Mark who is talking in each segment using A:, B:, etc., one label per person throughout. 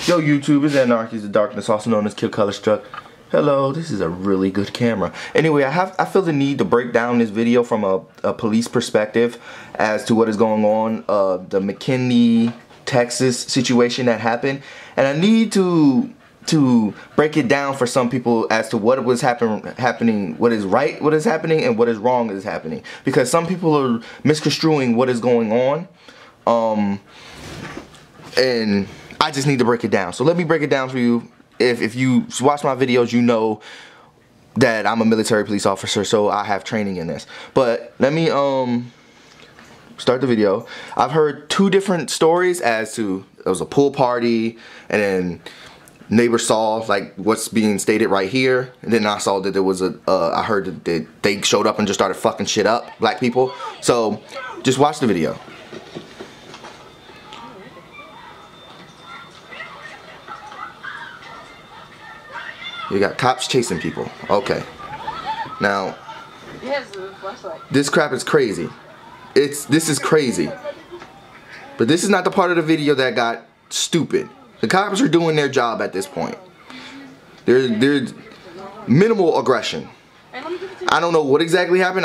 A: Yo YouTube, it's Anarchy's the Darkness, also known as Kill Color Struck. Hello, this is a really good camera. Anyway, I feel the need to break down this video from a police perspective as to what is going on, the McKinney, Texas situation that happened, and I need to break it down for some people as to what was happening, what is right, what is happening, and what is wrong is happening. Because some people are misconstruing what is going on, and I just need to break it down. So let me break it down for you. If you watch my videos, you know that I'm a military police officer, so I have training in this. But let me start the video. I've heard two different stories as to it was a pool party, and then neighbors saw like what's being stated right here, and then I saw that there was I heard that they showed up and just started fucking shit up, black people. So just watch the video. You got cops chasing people. Okay. Now, this crap is crazy. This is crazy. But this is not the part of the video that got stupid. The cops are doing their job at this point. There's minimal aggression. I don't know what exactly happened.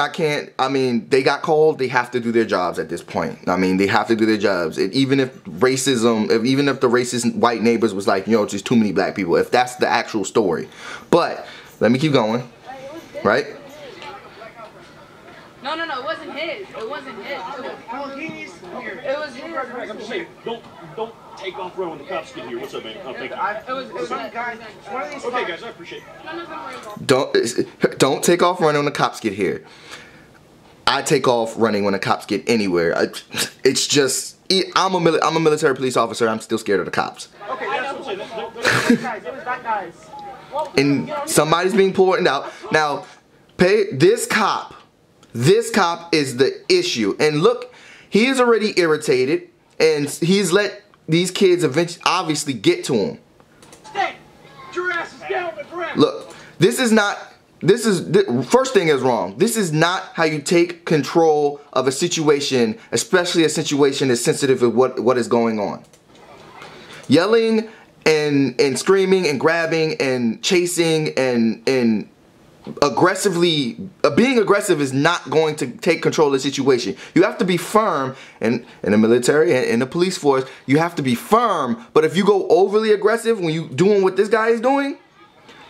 A: I mean, they got called. They have to do their jobs at this point. I mean, they have to do their jobs. Even if racism, even if the racist white neighbors was like, you know, just too many black people, if that's the actual story. But, let me keep going. Right?
B: No, it wasn't his. It wasn't his. It was his.
C: I'm just saying, don't take off running when the cops get here. What's up, man? Oh, thank you.
B: It was some guys.
C: Okay, guys, I appreciate it.
A: Don't take off running when the cops get here. I take off running when the cops get anywhere. It's just I'm a military police officer. I'm still scared of the cops.
C: Okay, that's what I'm saying.
B: It was that guys.
A: And somebody's being pulled out. Now, this cop is the issue. And look, he is already irritated, and he's let these kids eventually obviously get to him.
C: Stay! Your ass is down on the ground.
A: Look, first thing is wrong. This is not how you take control of a situation, especially a situation as sensitive as what is going on. Yelling and screaming and grabbing and chasing and aggressively being aggressive is not going to take control of the situation. You have to be firm, and in the military and in the police force, you have to be firm. But if you go overly aggressive when you doing what this guy is doing,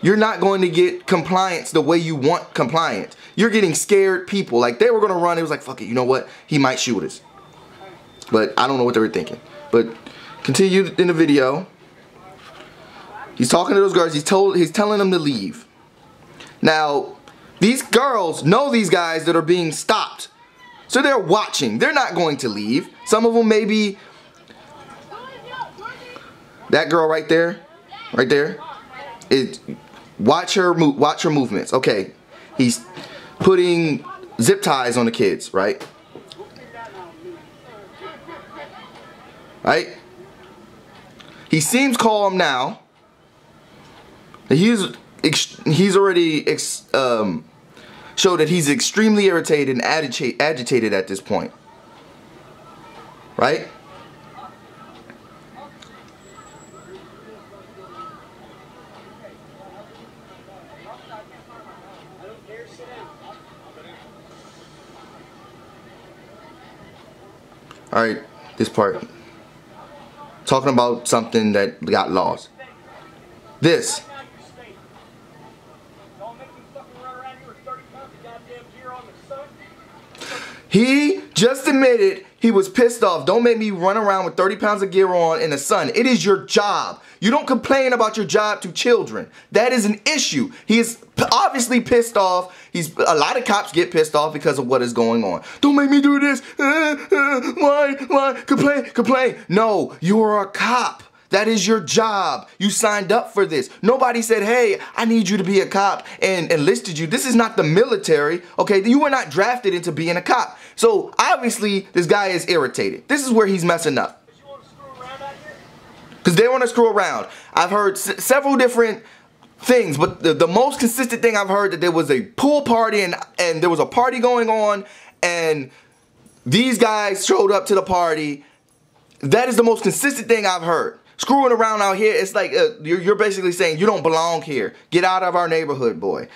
A: you're not going to get compliance the way you want compliance. You're getting scared people. Like, they were gonna run, it was like, fuck it, you know what, he might shoot us. But I don't know what they were thinking. But continue in the video. He's talking to those girls. He's telling them to leave. Now, these girls know these guys that are being stopped. So they're watching. They're not going to leave. Some of them maybe... That girl right there. Right there. Watch her movements. Okay. He's putting zip ties on the kids, right? Right? He seems calm now. He's already showed that he's extremely irritated and agitated at this point. Right? Alright, this part. Talking about something that got lost. This. He just admitted he was pissed off. Don't make me run around with 30 pounds of gear on in the sun. It is your job. You don't complain about your job to children. That is an issue. He is obviously pissed off. A lot of cops get pissed off because of what is going on. Don't make me do this. Why? Complain. No, you're a cop. That is your job. You signed up for this. Nobody said, hey, I need you to be a cop and enlisted you. This is not the military, okay? You were not drafted into being a cop. So obviously this guy is irritated. This is where he's messing up. Because they want to screw around. I've heard several different things, but the most consistent thing I've heard that there was a pool party and there was a party going on and these guys showed up to the party. That is the most consistent thing I've heard. Screwing around out here, it's like you're basically saying you don't belong here. Get out of our neighborhood, boy.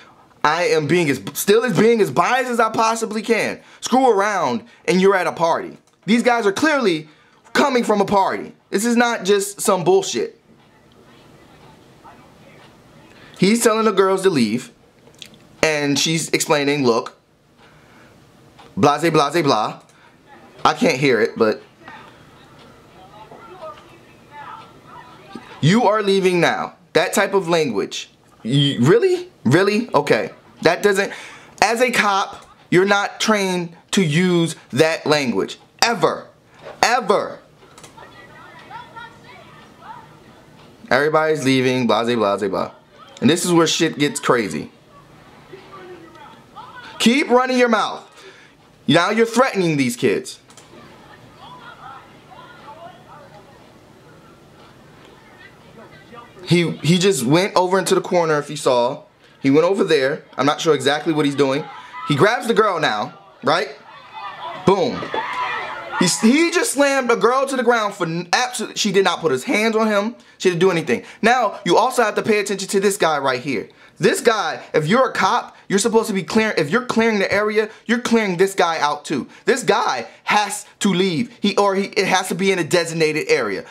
A: I am being as biased as I possibly can. Screw around and you're at a party. These guys are clearly coming from a party. This is not just some bullshit. He's telling the girls to leave, and she's explaining, look, blase, blase, blah. I can't hear it, but you are leaving now. That type of language. Really? Really? Okay. That doesn't, as a cop, you're not trained to use that language. Ever. Ever. Everybody's leaving, blase, blase, blah. And this is where shit gets crazy. Keep running your mouth. Now you're threatening these kids. He just went over into the corner, if you saw. He went over there. I'm not sure exactly what he's doing. He grabs the girl now, right? Boom. He just slammed a girl to the ground for absolutely. She did not put his hands on him. She didn't do anything. Now, you also have to pay attention to this guy right here. This guy, if you're a cop, you're supposed to be clearing. If you're clearing the area, you're clearing this guy out too. This guy has to leave. It has to be in a designated area.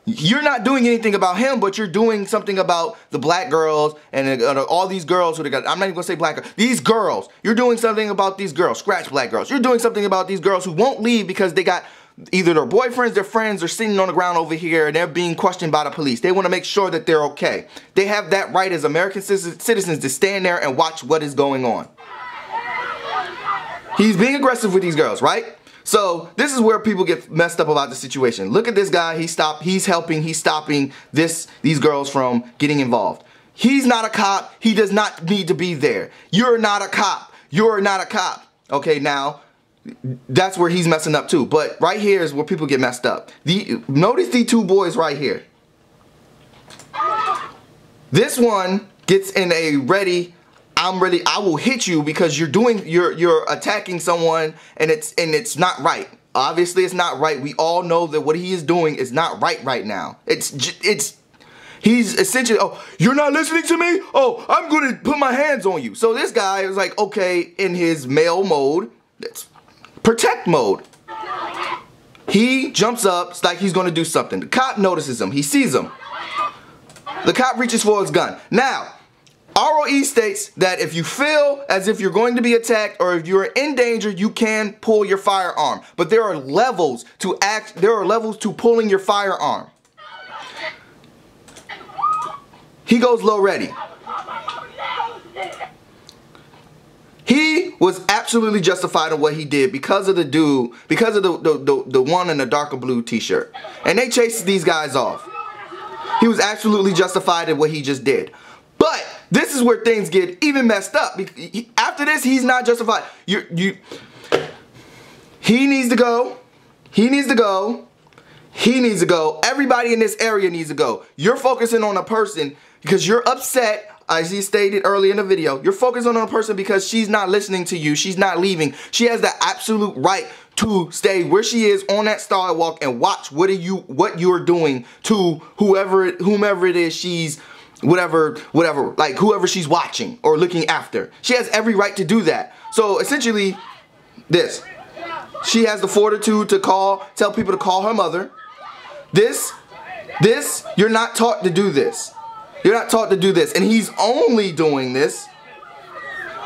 A: You're not doing anything about him, but you're doing something about the black girls and all these girls who they got. I'm not even gonna say black girls. These girls. You're doing something about these girls. Scratch black girls. You're doing something about these girls who won't leave because they got either their boyfriends, their friends are sitting on the ground over here and they're being questioned by the police. They want to make sure that they're okay. They have that right as American citizens to stand there and watch what is going on. He's being aggressive with these girls, right? So this is where people get messed up about the situation. Look at this guy. He's helping. He's stopping these girls from getting involved. He's not a cop. He does not need to be there. You're not a cop. You're not a cop. Okay, now that's where he's messing up too. But right here is where people get messed up. Notice the two boys right here. This one gets in a ready. I will hit you because you're attacking someone and it's not right. Obviously it's not right. We all know that what he is doing is not right now. He's essentially, oh, you're not listening to me? Oh, I'm going to put my hands on you. So this guy is like, okay, in his male mode, that's protect mode. He jumps up, it's like he's going to do something. The cop notices him. He sees him. The cop reaches for his gun. Now, ROE states that if you feel as if you're going to be attacked or if you're in danger, you can pull your firearm. But there are levels to pulling your firearm. He goes low ready. He was absolutely justified in what he did because of the dude, because of the one in the darker blue t-shirt. And they chased these guys off. He was absolutely justified in what he just did. But this is where things get even messed up. After this, he's not justified. He needs to go. He needs to go. He needs to go. Everybody in this area needs to go. You're focusing on a person because you're upset, as he stated earlier in the video. You're focusing on a person because she's not listening to you. She's not leaving. She has the absolute right to stay where she is on that sidewalk and watch what you're doing to whomever it is she's whatever, like whoever she's watching or looking after. She has every right to do that. So essentially, she has the fortitude to tell people to call her mother. You're not taught to do this. You're not taught to do this. And he's only doing this.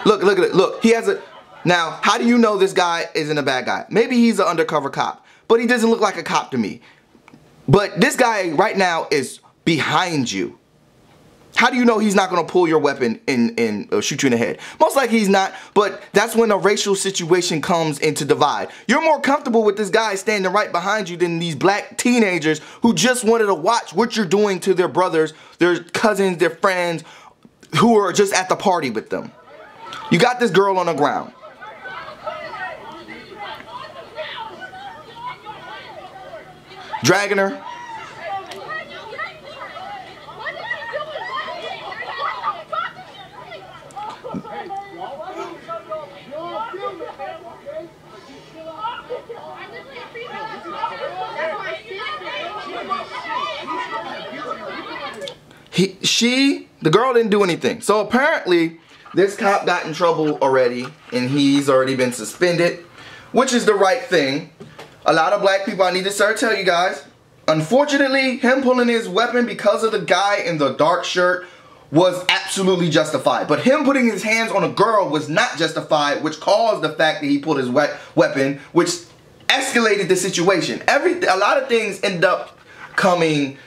A: Look at it. Look, he has a, now, how do you know this guy isn't a bad guy? Maybe he's an undercover cop, but he doesn't look like a cop to me. But this guy right now is behind you. How do you know he's not going to pull your weapon and shoot you in the head? Most likely he's not, but that's when a racial situation comes into divide. You're more comfortable with this guy standing right behind you than these black teenagers who just wanted to watch what you're doing to their brothers, their cousins, their friends who are just at the party with them. You got this girl on the ground. Dragging her. The girl didn't do anything. So apparently, this cop got in trouble already, and he's already been suspended, which is the right thing. A lot of black people, I need to start tell you guys, unfortunately, him pulling his weapon because of the guy in the dark shirt was absolutely justified. But him putting his hands on a girl was not justified, which caused the fact that he pulled his weapon, which escalated the situation. A lot of things end up coming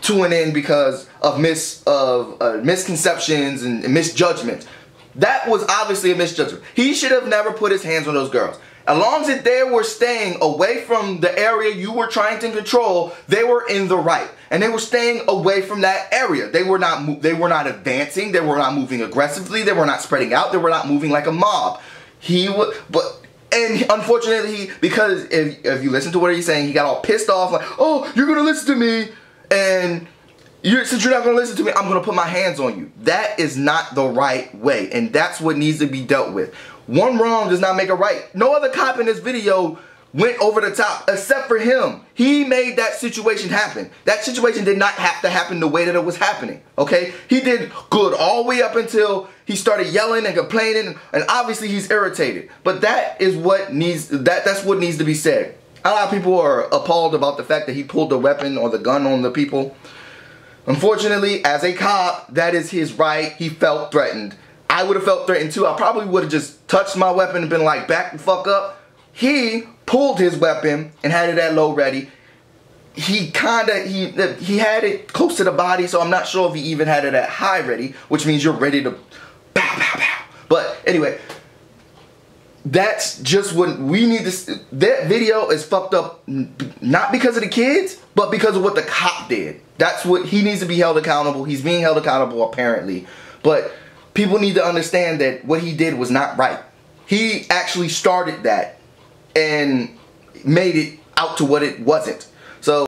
A: to an end because of misconceptions and misjudgments. That was obviously a misjudgment. He should have never put his hands on those girls. As long as they were staying away from the area you were trying to control, they were in the right. And they were staying away from that area. They were not advancing. They were not moving aggressively. They were not spreading out. They were not moving like a mob. And unfortunately, because if you listen to what he's saying, he got all pissed off, like, oh, you're gonna listen to me, and since you're not gonna listen to me, I'm gonna put my hands on you. That is not the right way, and that's what needs to be dealt with. One wrong does not make a right. No other cop in this video went over the top except for him. He made that situation happen. That situation did not have to happen the way that it was happening, okay? He did good all the way up until he started yelling and complaining, and obviously he's irritated. But that is what that's what needs to be said. A lot of people are appalled about the fact that he pulled the weapon or the gun on the people. Unfortunately, as a cop, that is his right. He felt threatened. I would have felt threatened too. I probably would have just touched my weapon and been like, back the fuck up. He pulled his weapon and had it at low ready. He had it close to the body, so I'm not sure if he even had it at high ready, which means you're ready to pow, pow, pow. But anyway, that's just what we need to. That video is fucked up, not because of the kids, but because of what the cop did. That's what he needs to be held accountable. He's being held accountable apparently, but people need to understand that what he did was not right. He actually started that and made it out to what it wasn't. So